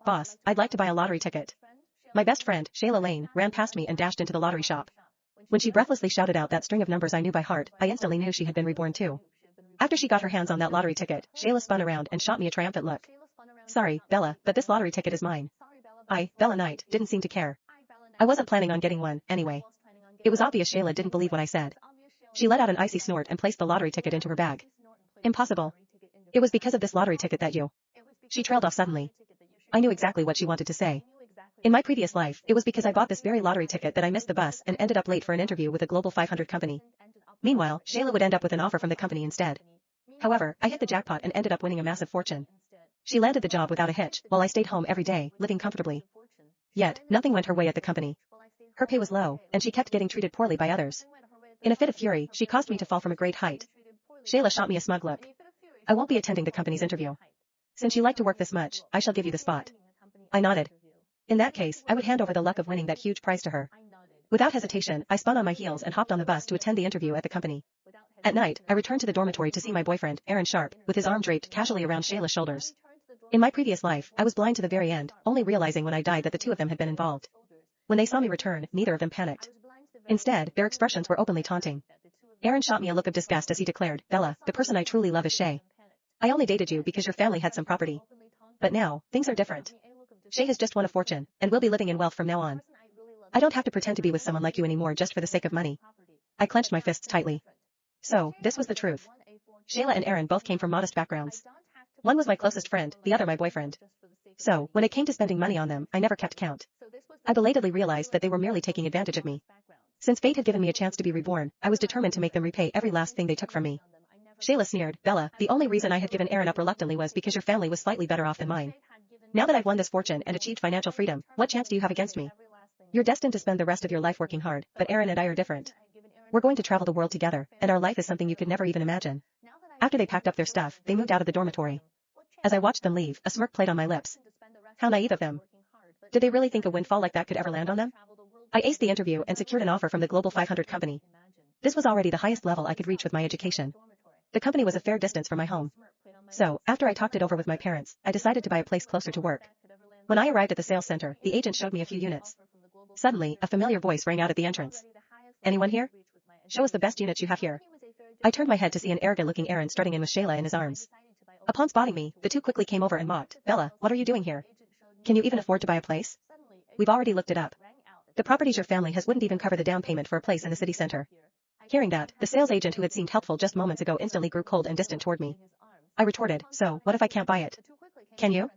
Boss, I'd like to buy a lottery ticket. My best friend, Shayla Lane, ran past me and dashed into the lottery shop. When she breathlessly shouted out that string of numbers I knew by heart, I instantly knew she had been reborn too. After she got her hands on that lottery ticket, Shayla spun around and shot me a triumphant look. Sorry, Bella, but this lottery ticket is mine. Bella Knight, didn't seem to care. I wasn't planning on getting one, anyway. It was obvious Shayla didn't believe what I said. She let out an icy snort and placed the lottery ticket into her bag. Impossible. It was because of this lottery ticket that you... She trailed off suddenly. I knew exactly what she wanted to say. In my previous life, it was because I bought this very lottery ticket that I missed the bus and ended up late for an interview with a Global 500 company. Meanwhile, Shayla would end up with an offer from the company instead. However, I hit the jackpot and ended up winning a massive fortune. She landed the job without a hitch, while I stayed home every day, living comfortably. Yet, nothing went her way at the company. Her pay was low, and she kept getting treated poorly by others. In a fit of fury, she caused me to fall from a great height. Shayla shot me a smug look. I won't be attending the company's interview. Since you like to work this much, I shall give you the spot. I nodded. In that case, I would hand over the luck of winning that huge prize to her. Without hesitation, I spun on my heels and hopped on the bus to attend the interview at the company. At night, I returned to the dormitory to see my boyfriend, Aaron Sharp, with his arm draped casually around Shayla's shoulders. In my previous life, I was blind to the very end, only realizing when I died that the two of them had been involved. When they saw me return, neither of them panicked. Instead, their expressions were openly taunting. Aaron shot me a look of disgust as he declared, Bella, the person I truly love is Shay. I only dated you because your family had some property. But now, things are different. Shay has just won a fortune, and will be living in wealth from now on. I don't have to pretend to be with someone like you anymore just for the sake of money. I clenched my fists tightly. So, this was the truth. Shayla and Aaron both came from modest backgrounds. One was my closest friend, the other my boyfriend. So, when it came to spending money on them, I never kept count. I belatedly realized that they were merely taking advantage of me. Since fate had given me a chance to be reborn, I was determined to make them repay every last thing they took from me. Shayla sneered, Bella, the only reason I had given Aaron up reluctantly was because your family was slightly better off than mine. Now that I've won this fortune and achieved financial freedom, what chance do you have against me? You're destined to spend the rest of your life working hard, but Aaron and I are different. We're going to travel the world together, and our life is something you could never even imagine. After they packed up their stuff, they moved out of the dormitory. As I watched them leave, a smirk played on my lips. How naive of them. Did they really think a windfall like that could ever land on them? I aced the interview and secured an offer from the Global 500 company. This was already the highest level I could reach with my education. The company was a fair distance from my home. So, after I talked it over with my parents, I decided to buy a place closer to work. When I arrived at the sales center, the agent showed me a few units. Suddenly, a familiar voice rang out at the entrance. Anyone here? Show us the best units you have here. I turned my head to see an arrogant-looking Aaron strutting in with Shayla in his arms. Upon spotting me, the two quickly came over and mocked, Bella, what are you doing here? Can you even afford to buy a place? We've already looked it up. The properties your family has wouldn't even cover the down payment for a place in the city center. Hearing that, the sales agent who had seemed helpful just moments ago instantly grew cold and distant toward me. I retorted, so, what if I can't buy it? Can you?